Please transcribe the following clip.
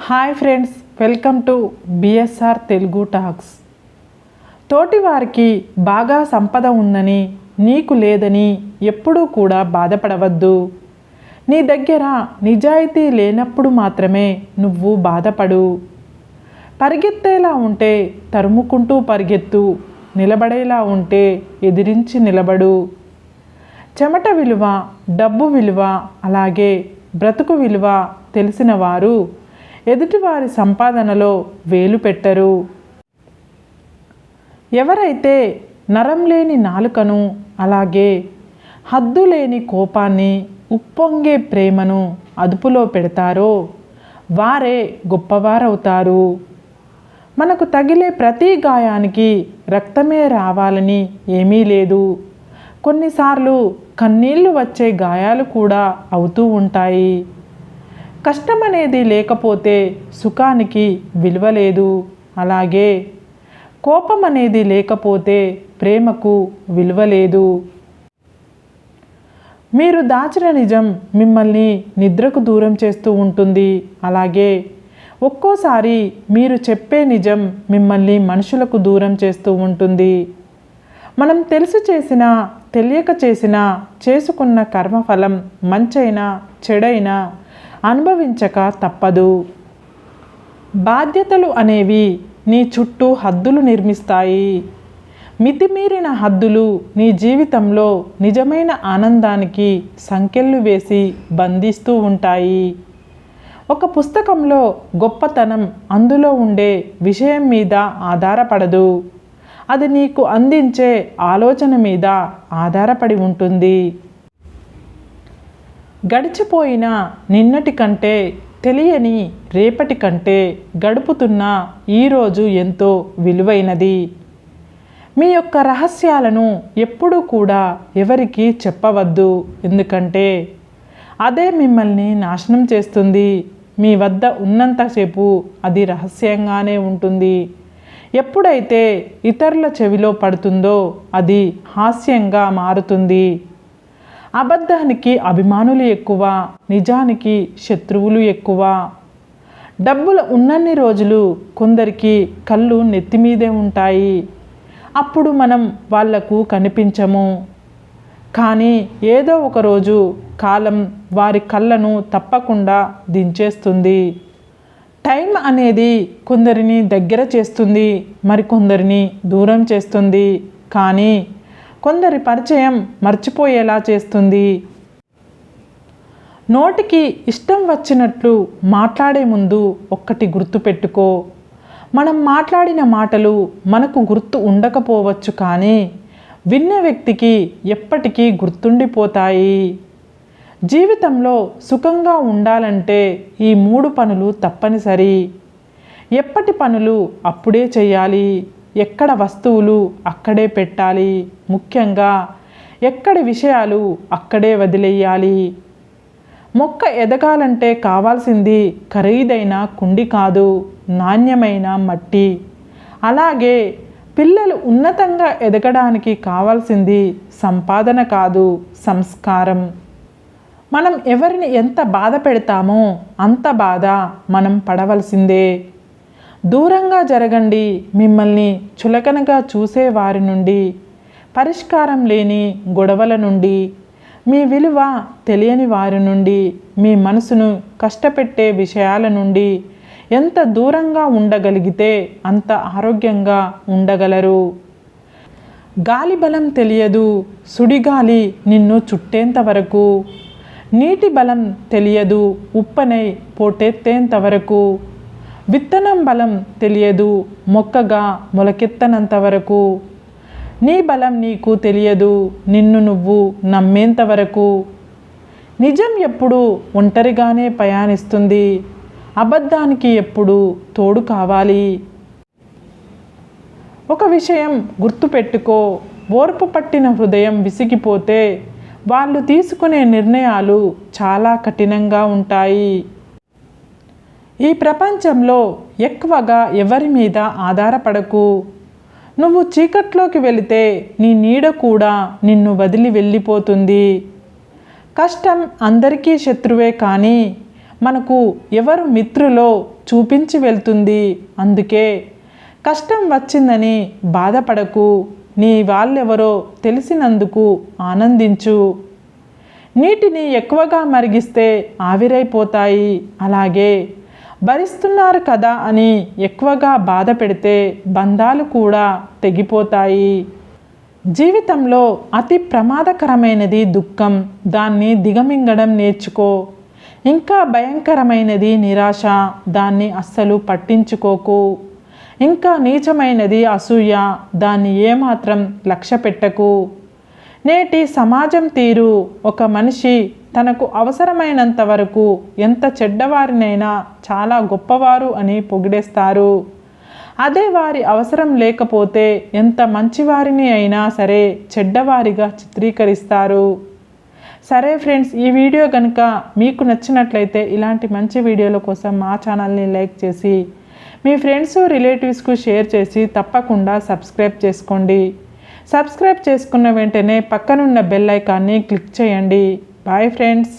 Hi friends, welcome to BSR Telugu talks. తోటివారికి బాగా సంపద ఉందని నీకు లేదని ఎప్పుడూ కూడా బాధపడవద్దు. నీ దగ్గర నిజాయితీ లేనప్పుడు మాత్రమే నువ్వు బాధపడు. పరిగెత్తేలా ఉంటే తరుముకుంటూ పరిగెత్తు, నిలబడేలా ఉంటే ఎదిరించి నిలబడు. చెమట విలువ, డబ్బు విలువ, అలాగే బ్రతుకు విలువ తెలిసిన వారు ఎదుటివారి సంపాదనలో వేలు పెట్టరు. ఎవరైతే నరం లేని నాలుకను, అలాగే హద్దు లేని కోపాన్ని, ఉప్పొంగే ప్రేమను అదుపులో పెడతారో వారే గొప్పవారవుతారు. మనకు తగిలే ప్రతి గాయానికి రక్తమే రావాలని ఏమీ లేదు. కొన్నిసార్లు కన్నీళ్లు వచ్చే గాయాలు కూడా అవుతూ ఉంటాయి. కష్టం అనేది లేకపోతే సుఖానికి విలువ లేదు. అలాగే కోపం అనేది లేకపోతే ప్రేమకు విలువ లేదు. మీరు దాచిన నిజం మిమ్మల్ని నిద్రకు దూరం చేస్తూ ఉంటుంది. అలాగే ఒక్కోసారి మీరు చెప్పే నిజం మిమ్మల్ని మనుషులకు దూరం చేస్తూ ఉంటుంది. మనం తెలిసి చేసినా తెలియక చేసినా చేసుకున్న కర్మఫలం మంచైనా చెడైనా అనుభవించక తప్పదు. బాధ్యతలు అనేవి నీ చుట్టూ హద్దులు నిర్మిస్తాయి. మితిమీరిన హద్దులు నీ జీవితంలో నిజమైన ఆనందానికి సంకెళ్ళు వేసి బంధిస్తూ ఉంటాయి. ఒక పుస్తకంలో గొప్పతనం అందులో ఉండే విషయం మీద ఆధారపడదు, అది నీకు అందించే ఆలోచన మీద ఆధారపడి ఉంటుంది. గడిచిపోయిన నిన్నటి కంటే, తెలియని రేపటి కంటే గడుపుతున్న ఈరోజు ఎంతో విలువైనది. మీ యొక్క రహస్యాలను ఎప్పుడూ కూడా ఎవరికి చెప్పవద్దు, ఎందుకంటే అదే మిమ్మల్ని నాశనం చేస్తుంది. మీ వద్ద ఉన్నంతసేపు అది రహస్యంగానే ఉంటుంది. ఎప్పుడైతే ఇతరుల చెవిలో పడుతుందో అది హాస్యంగా మారుతుంది. అబద్ధానికి అభిమానులు ఎక్కువ, నిజానికి శత్రువులు ఎక్కువ. డబ్బులు ఉన్నన్ని రోజులు కొందరికి కళ్ళు నెత్తిమీదే ఉంటాయి. అప్పుడు మనం వాళ్లకు కనిపించము. కానీ ఏదో ఒకరోజు కాలం వారి కళ్ళను తప్పకుండా దించేస్తుంది. టైం అనేది కొందరిని దగ్గర చేస్తుంది, మరికొందరిని దూరం చేస్తుంది. కానీ కొందరి పరిచయం మర్చిపోయేలా చేస్తుంది. నోటికి ఇష్టం వచ్చినట్లు మాట్లాడే ముందు ఒక్కటి గుర్తుపెట్టుకో. మనం మాట్లాడిన మాటలు మనకు గుర్తు ఉండకపోవచ్చు, కానీ విన్న వ్యక్తికి ఎప్పటికీ గుర్తుండిపోతాయి. జీవితంలో సుఖంగా ఉండాలంటే ఈ 3 పనులు తప్పనిసరి. ఎప్పటి పనులు అప్పుడే చేయాలి, ఎక్కడ వస్తువులు అక్కడే పెట్టాలి, ముఖ్యంగా ఎక్కడి విషయాలు అక్కడే వదిలేయాలి. మొక్క ఎదగాలంటే కావాల్సింది ఖరీదైన కుండి కాదు, నాణ్యమైన మట్టి. అలాగే పిల్లలు ఉన్నతంగా ఎదగడానికి కావాల్సింది సంపాదన కాదు, సంస్కారం. మనం ఎవరిని ఎంత బాధ పెడతామో అంత బాధ మనం పడవలసిందే. దూరంగా జరగండి. మిమ్మల్ని చులకనగా చూసే వారి నుండి, పరిష్కారం లేని గొడవల నుండి, మీ విలువ తెలియని వారి నుండి, మీ మనసును కష్టపెట్టే విషయాల నుండి ఎంత దూరంగా ఉండగలిగితే అంత ఆరోగ్యంగా ఉండగలరు. గాలి బలం తెలియదు, సుడిగాలి నిన్ను చుట్టేంత వరకు. నీటి బలం తెలియదు, ఉప్పనై పోటెత్తేంత వరకు. విత్తనం బలం తెలియదు, మొక్కగా మొలకెత్తనంత వరకు. నీ బలం నీకు తెలియదు, నిన్ను నువ్వు నమ్మేంత వరకు. నిజం ఎప్పుడు ఒంటరిగానే ప్రయాణిస్తుంది, అబద్ధానికి ఎప్పుడు తోడు కావాలి. ఒక విషయం గుర్తుపెట్టుకో, ఓర్పు పట్టిన హృదయం విసిగిపోతే వాళ్ళు తీసుకునే నిర్ణయాలు చాలా కఠినంగా ఉంటాయి. ఈ ప్రపంచంలో ఎక్కువగా ఎవరి మీద ఆధారపడకు. నువ్వు చీకట్లోకి వెళితే నీ నీడ కూడా నిన్ను వదిలి వెళ్ళిపోతుంది. కష్టం అందరికీ శత్రువే, కానీ మనకు ఎవరు మిత్రులో చూపించి వెళ్తుంది. అందుకే కష్టం వచ్చిందని బాధపడకు, నీ వాళ్ళెవరో తెలిసినందుకు ఆనందించు. నీటిని ఎక్కువగా మరిగిస్తే ఆవిరైపోతాయి, అలాగే భరిస్తున్నారు కదా అని ఎక్కువగా బాధ పెడితే బంధాలు కూడా తెగిపోతాయి. జీవితంలో అతి ప్రమాదకరమైనది దుఃఖం, దాన్ని దిగమింగడం నేర్చుకో. ఇంకా భయంకరమైనది నిరాశ, దాన్ని అస్సలు పట్టించుకోకు. ఇంకా నీచమైనది అసూయ, దాన్ని ఏమాత్రం లక్ష్య పెట్టకు. నేటి సమాజం తీరు, ఒక మనిషి తనకు అవసరమైనంత వరకు ఎంత చెడ్డవారినైనా చాలా గొప్పవారు అని పొగిడేస్తారు. అదే వారి అవసరం లేకపోతే ఎంత మంచివారిని అయినా సరే చెడ్డవారిగా చిత్రీకరిస్తారు. సరే ఫ్రెండ్స్, ఈ వీడియో కనుక మీకు నచ్చినట్లయితే ఇలాంటి మంచి వీడియోల కోసం మా ఛానల్ని లైక్ చేసి మీ ఫ్రెండ్స్ రిలేటివ్స్కు షేర్ చేసి తప్పకుండా సబ్స్క్రైబ్ చేసుకోండి. సబ్స్క్రైబ్ చేసుకున్న వెంటనే పక్కనున్న బెల్ ఐకాన్ని క్లిక్ చేయండి. Bye friends.